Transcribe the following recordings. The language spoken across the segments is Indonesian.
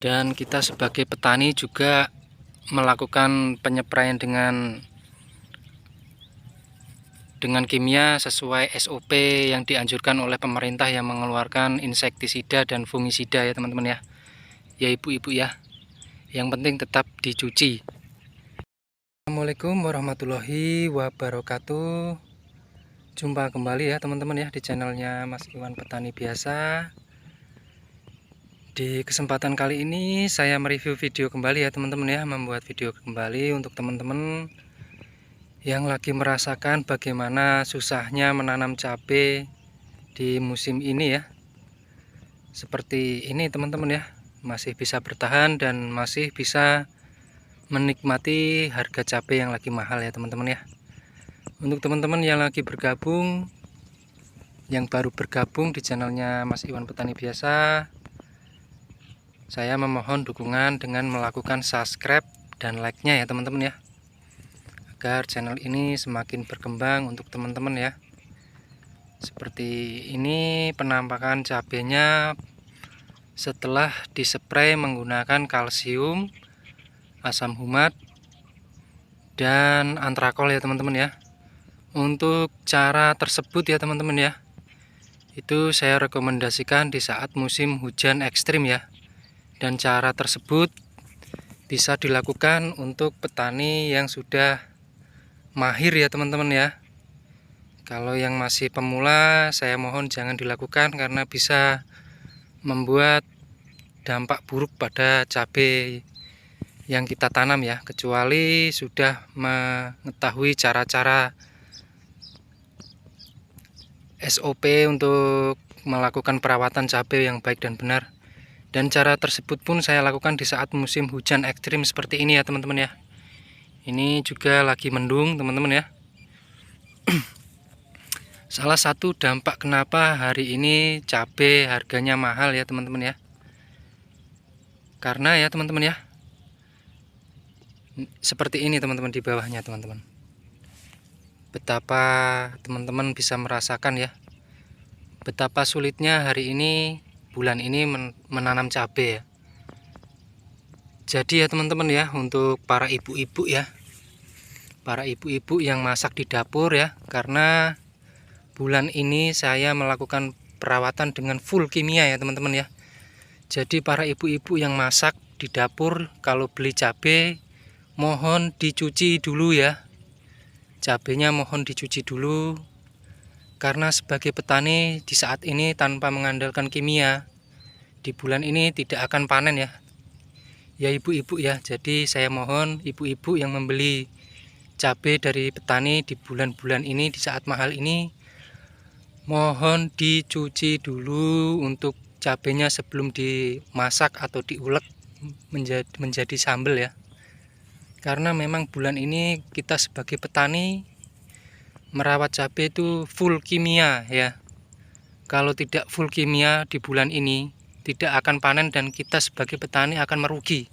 Dan kita sebagai petani juga melakukan penyepraian dengan kimia sesuai SOP yang dianjurkan oleh pemerintah yang mengeluarkan insektisida dan fungisida ya teman-teman ya. Ya ibu-ibu ya. Yang penting tetap dicuci. Assalamualaikum warahmatullahi wabarakatuh. Jumpa kembali ya teman-teman ya di channelnya Mas Iwan Petani Biasa. Di kesempatan kali ini saya mereview video kembali ya teman-teman ya, membuat video kembali untuk teman-teman yang lagi merasakan bagaimana susahnya menanam cabai di musim ini ya. Seperti ini teman-teman ya, masih bisa bertahan dan masih bisa menikmati harga cabai yang lagi mahal ya teman-teman ya. Untuk teman-teman yang lagi bergabung, yang baru bergabung di channelnya Mas Iwan Petani Biasa, saya memohon dukungan dengan melakukan subscribe dan like-nya ya teman-teman ya, agar channel ini semakin berkembang untuk teman-teman ya. Seperti ini penampakan cabenya setelah dispray menggunakan kalsium, asam humat, dan antrakol ya teman-teman ya. Untuk cara tersebut ya teman-teman ya, itu saya rekomendasikan di saat musim hujan ekstrim ya. Dan cara tersebut bisa dilakukan untuk petani yang sudah mahir ya teman-teman ya. Kalau yang masih pemula, saya mohon jangan dilakukan karena bisa membuat dampak buruk pada cabai yang kita tanam ya. Kecuali sudah mengetahui cara-cara SOP untuk melakukan perawatan cabai yang baik dan benar. Dan cara tersebut pun saya lakukan di saat musim hujan ekstrim seperti ini ya teman-teman ya. Ini juga lagi mendung teman-teman ya. Salah satu dampak kenapa hari ini cabai harganya mahal ya teman-teman ya. Karena ya teman-teman ya, seperti ini teman-teman di bawahnya teman-teman. Betapa teman-teman bisa merasakan ya, betapa sulitnya hari ini, bulan ini menanam cabai ya. Jadi ya teman-teman ya, untuk para ibu-ibu ya, para ibu-ibu yang masak di dapur ya, karena bulan ini saya melakukan perawatan dengan full kimia ya teman-teman ya. Jadi para ibu-ibu yang masak di dapur, kalau beli cabai mohon dicuci dulu ya. Cabainya mohon dicuci dulu, karena sebagai petani di saat ini tanpa mengandalkan kimia, di bulan ini tidak akan panen ya. Ya ibu-ibu ya, jadi saya mohon ibu-ibu yang membeli cabai dari petani di bulan-bulan ini, di saat mahal ini, mohon dicuci dulu untuk cabainya sebelum dimasak atau diulek menjadi sambal ya. Karena memang bulan ini kita sebagai petani merawat cabai itu full kimia ya. Kalau tidak full kimia di bulan ini tidak akan panen dan kita sebagai petani akan merugi.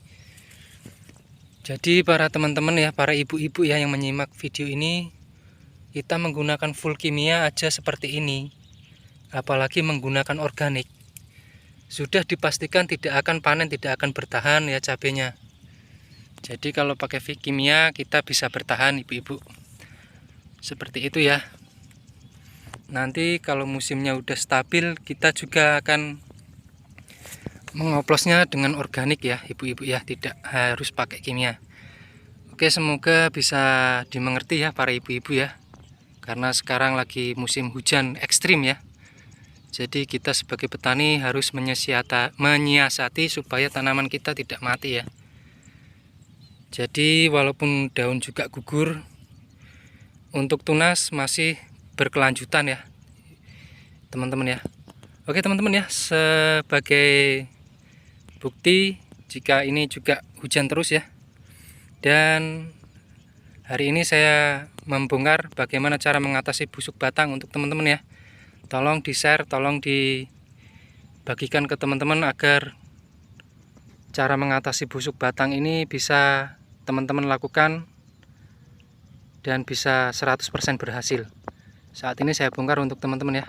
Jadi para teman-teman ya, para ibu-ibu ya yang menyimak video ini, kita menggunakan full kimia aja seperti ini, apalagi menggunakan organik, sudah dipastikan tidak akan panen, tidak akan bertahan ya cabenya. Jadi kalau pakai kimia kita bisa bertahan ibu-ibu. Seperti itu ya. Nanti kalau musimnya udah stabil, kita juga akan mengoplosnya dengan organik ya ibu-ibu ya, tidak harus pakai kimia. Oke, semoga bisa dimengerti ya para ibu-ibu ya, karena sekarang lagi musim hujan ekstrim ya. Jadi kita sebagai petani harus menyiasati supaya tanaman kita tidak mati ya. Jadi walaupun daun juga gugur, untuk tunas masih berkelanjutan ya teman-teman ya. Oke teman-teman ya, sebagai bukti jika ini juga hujan terus ya. Dan hari ini saya membongkar bagaimana cara mengatasi busuk batang untuk teman-teman ya. Tolong di-share, tolong dibagikan ke teman-teman agar cara mengatasi busuk batang ini bisa teman-teman lakukan dan bisa 100% berhasil. Saat ini saya bongkar untuk teman-teman ya.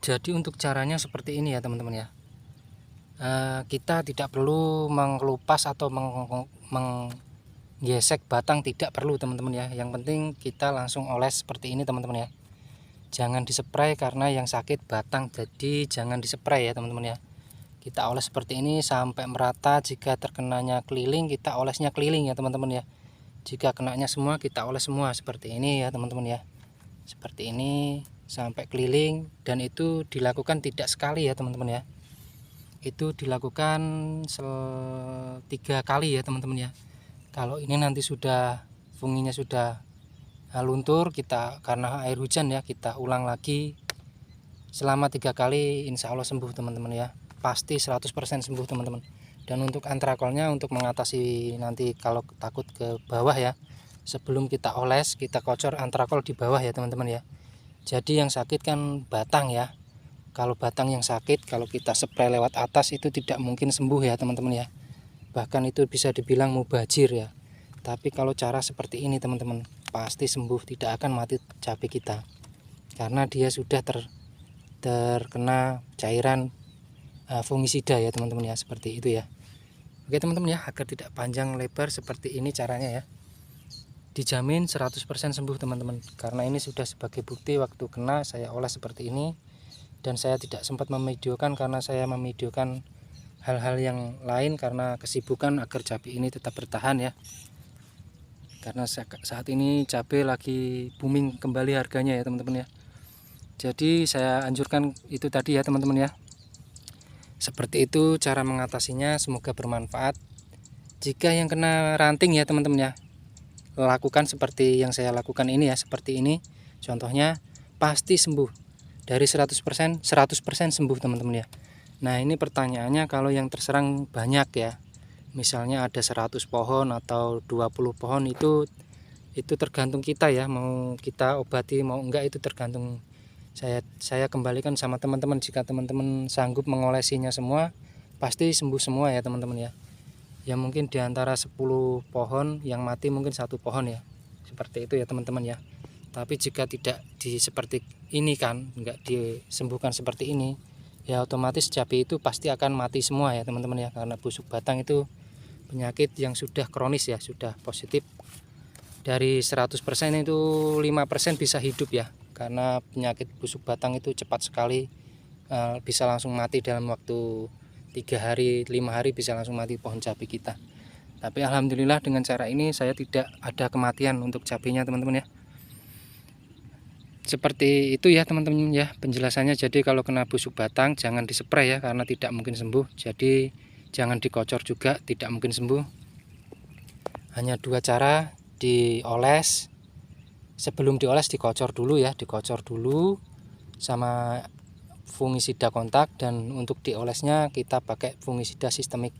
Jadi untuk caranya seperti ini ya teman-teman ya. kita tidak perlu mengelupas atau menggesek batang, tidak perlu teman-teman ya. Yang penting kita langsung oles seperti ini teman-teman ya. Jangan dispray karena yang sakit batang, jadi jangan dispray ya teman-teman ya. Kita oles seperti ini sampai merata. Jika terkenanya keliling, kita olesnya keliling ya teman-teman ya. Jika kenanya semua, kita oles semua seperti ini ya teman-teman ya. Seperti ini sampai keliling, dan itu dilakukan tidak sekali ya teman-teman ya. Itu dilakukan 3 kali ya teman-teman ya. Kalau ini nanti sudah funginya sudah luntur, kita karena air hujan ya, kita ulang lagi selama 3 kali, insya Allah sembuh teman-teman ya. Pasti 100% sembuh teman-teman. Dan untuk antrakolnya, untuk mengatasi nanti kalau takut ke bawah ya, sebelum kita oles, kita kocor antrakol di bawah ya teman-teman ya. Jadi yang sakit kan batang ya. Kalau batang yang sakit, kalau kita spray lewat atas itu tidak mungkin sembuh ya teman-teman ya. Bahkan itu bisa dibilang mubazir ya. Tapi kalau cara seperti ini teman-teman, pasti sembuh, tidak akan mati cabai kita. Karena dia sudah terkena cairan fungisida ya teman-teman ya, seperti itu ya. Oke teman-teman ya, agar tidak panjang lebar seperti ini caranya ya. Dijamin 100% sembuh teman-teman. Karena ini sudah sebagai bukti waktu kena saya oles seperti ini. Dan saya tidak sempat memvideokan karena saya memvideokan hal-hal yang lain karena kesibukan agar cabai ini tetap bertahan ya. Karena saat ini cabai lagi booming kembali harganya ya teman-teman ya. Jadi saya anjurkan itu tadi ya teman-teman ya. Seperti itu cara mengatasinya, semoga bermanfaat. Jika yang kena ranting ya teman-teman ya, lakukan seperti yang saya lakukan ini ya, seperti ini. Contohnya pasti sembuh. Dari 100% sembuh teman-teman ya. Nah ini pertanyaannya, kalau yang terserang banyak ya, misalnya ada 100 pohon atau 20 pohon, itu tergantung kita ya, mau kita obati mau enggak itu tergantung saya kembalikan sama teman-teman. Jika teman-teman sanggup mengolesinya semua, pasti sembuh semua ya teman-teman ya. Ya mungkin diantara 10 pohon yang mati mungkin 1 pohon ya, seperti itu ya teman-teman ya. Tapi jika tidak seperti ini kan, enggak disembuhkan seperti ini, ya otomatis cabai itu pasti akan mati semua ya teman-teman ya. Karena busuk batang itu penyakit yang sudah kronis ya, sudah positif. Dari 100% itu 5% bisa hidup ya. Karena penyakit busuk batang itu cepat sekali, bisa langsung mati dalam waktu 3 hari, 5 hari bisa langsung mati pohon cabai kita. Tapi alhamdulillah dengan cara ini saya tidak ada kematian untuk cabainya teman-teman ya. Seperti itu ya teman-teman ya penjelasannya. Jadi kalau kena busuk batang jangan dispray ya, karena tidak mungkin sembuh. Jadi jangan dikocor juga, tidak mungkin sembuh. Hanya 2 cara, dioles. Sebelum dioles dikocor dulu ya, dikocor dulu sama fungisida kontak. Dan untuk diolesnya kita pakai fungisida sistemik.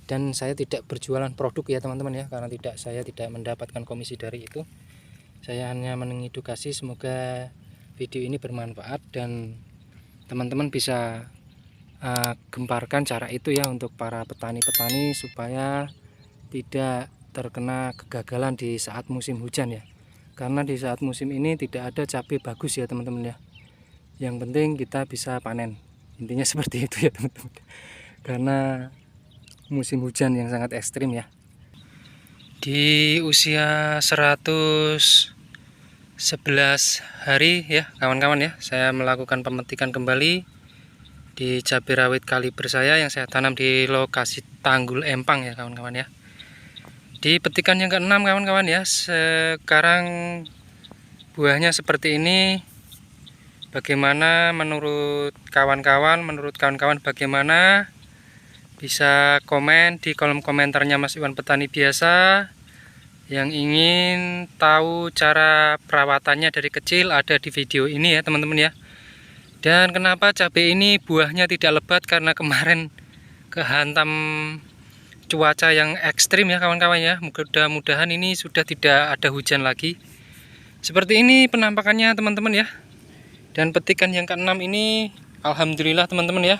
Dan saya tidak berjualan produk ya teman-teman ya, karena saya tidak mendapatkan komisi dari itu. Saya hanya mengedukasi. Semoga video ini bermanfaat dan teman-teman bisa gemparkan cara itu ya untuk para petani-petani supaya tidak terkena kegagalan di saat musim hujan ya. Karena di saat musim ini tidak ada cabai bagus ya teman-teman ya. Yang penting kita bisa panen. Intinya seperti itu ya teman-teman. Karena musim hujan yang sangat ekstrim ya. Di usia 111 hari ya kawan-kawan ya, saya melakukan pemetikan kembali di cabai rawit kaliber saya yang saya tanam di lokasi Tanggul Empang ya kawan-kawan ya. Di petikan yang ke-6 kawan-kawan ya. Sekarang buahnya seperti ini. Bagaimana menurut kawan-kawan? Bagaimana? Bisa komen di kolom komentarnya Mas Iwan Petani Biasa. Yang ingin tahu cara perawatannya dari kecil ada di video ini ya teman-teman ya. Dan kenapa cabai ini buahnya tidak lebat? Karena kemarin kehantam cuaca yang ekstrim ya kawan-kawan ya. Mudah-mudahan ini sudah tidak ada hujan lagi. Seperti ini penampakannya teman-teman ya. Dan petikan yang ke-6 ini alhamdulillah teman-teman ya,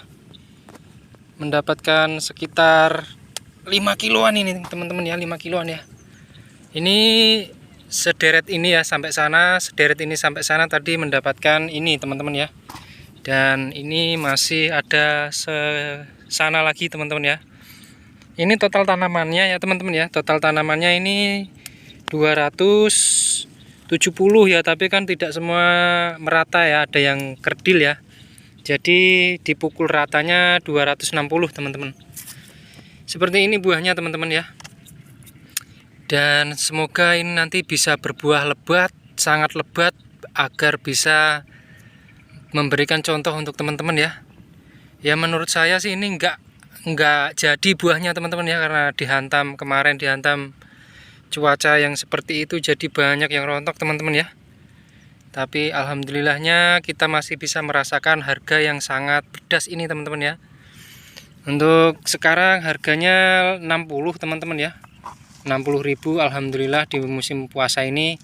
mendapatkan sekitar 5 kiloan ini teman-teman ya, 5 kiloan ya. Ini sederet ini ya sampai sana, tadi mendapatkan ini teman-teman ya. Dan ini masih ada sana lagi teman-teman ya. Ini total tanamannya ya teman-teman ya. Total tanamannya ini 270 ya, tapi kan tidak semua merata ya, ada yang kerdil ya. Jadi dipukul ratanya 260 teman-teman. Seperti ini buahnya teman-teman ya. Dan semoga ini nanti bisa berbuah lebat, sangat lebat, agar bisa memberikan contoh untuk teman-teman ya. Ya menurut saya sih ini enggak jadi buahnya teman-teman ya, karena kemarin dihantam cuaca yang seperti itu, jadi banyak yang rontok teman-teman ya. Tapi alhamdulillahnya kita masih bisa merasakan harga yang sangat pedas ini teman-teman ya. Untuk sekarang harganya 60 teman-teman ya, 60.000 alhamdulillah di musim puasa ini.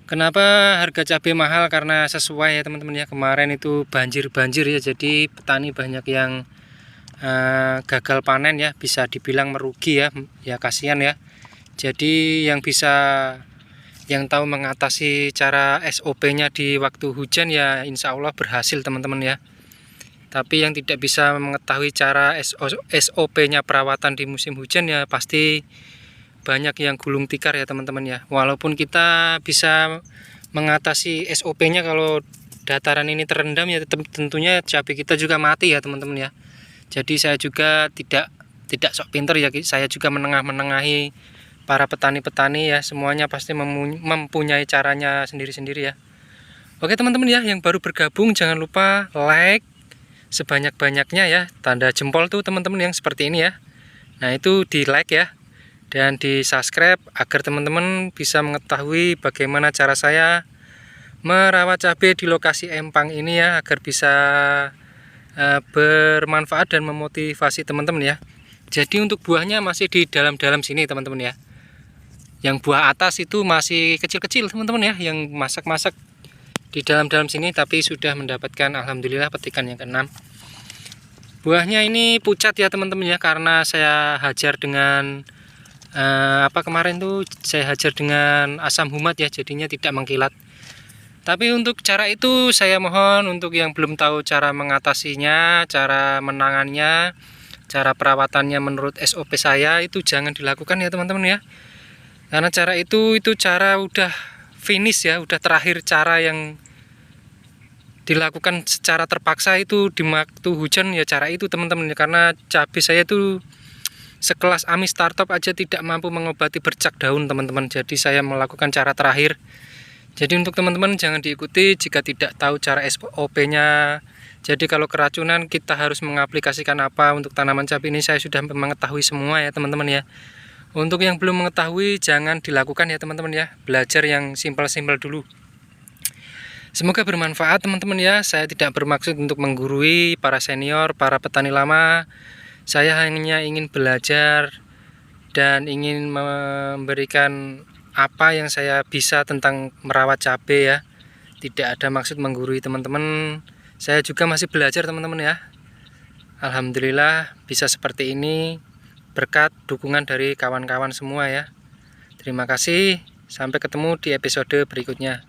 Kenapa harga cabai mahal? Karena sesuai ya teman-teman ya, kemarin itu banjir ya, jadi petani banyak yang gagal panen ya, bisa dibilang merugi ya kasihan ya. Jadi yang tahu mengatasi cara SOP-nya di waktu hujan ya insya Allah berhasil teman-teman ya. Tapi yang tidak bisa mengetahui cara SOP-nya perawatan di musim hujan ya pasti banyak yang gulung tikar ya teman-teman ya. Walaupun kita bisa mengatasi SOP-nya, kalau dataran ini terendam ya tentunya cabai kita juga mati ya teman-teman ya. Jadi saya juga tidak sok pinter ya, saya juga menengahi para petani-petani ya, semuanya pasti mempunyai caranya sendiri-sendiri ya. Oke teman-teman ya, yang baru bergabung jangan lupa like sebanyak-banyaknya ya, tanda jempol tuh teman-teman yang seperti ini ya. Nah itu di like ya, dan di subscribe agar teman-teman bisa mengetahui bagaimana cara saya merawat cabai di lokasi empang ini ya, agar bisa bermanfaat dan memotivasi teman-teman ya. Jadi untuk buahnya masih di dalam-dalam sini teman-teman ya. Yang buah atas itu masih kecil-kecil teman-teman ya, yang masak-masak di dalam-dalam sini, tapi sudah mendapatkan alhamdulillah petikan yang ke-6. Buahnya ini pucat ya teman-teman ya, karena saya hajar dengan kemarin tuh saya hajar dengan asam humat ya, jadinya tidak mengkilat. Tapi untuk cara itu saya mohon untuk yang belum tahu cara mengatasinya, cara menangannya, cara perawatannya menurut SOP saya itu jangan dilakukan ya teman-teman ya. Karena cara itu cara udah finish ya, udah terakhir cara yang dilakukan secara terpaksa itu di waktu hujan ya, cara itu teman-teman ya. Karena cabai saya itu sekelas Ami Startop aja tidak mampu mengobati bercak daun teman-teman. Jadi saya melakukan cara terakhir. Jadi untuk teman-teman jangan diikuti jika tidak tahu cara SOP-nya. Jadi kalau keracunan kita harus mengaplikasikan apa untuk tanaman cabai ini, saya sudah mengetahui semua ya teman-teman ya. Untuk yang belum mengetahui jangan dilakukan ya teman-teman ya. Belajar yang simpel-simpel dulu. Semoga bermanfaat teman-teman ya. Saya tidak bermaksud untuk menggurui para senior, para petani lama. Saya hanya ingin belajar dan ingin memberikan apa yang saya bisa tentang merawat cabai ya. Tidak ada maksud menggurui teman-teman. Saya juga masih belajar teman-teman ya. Alhamdulillah bisa seperti ini berkat dukungan dari kawan-kawan semua ya. Terima kasih. Sampai ketemu di episode berikutnya.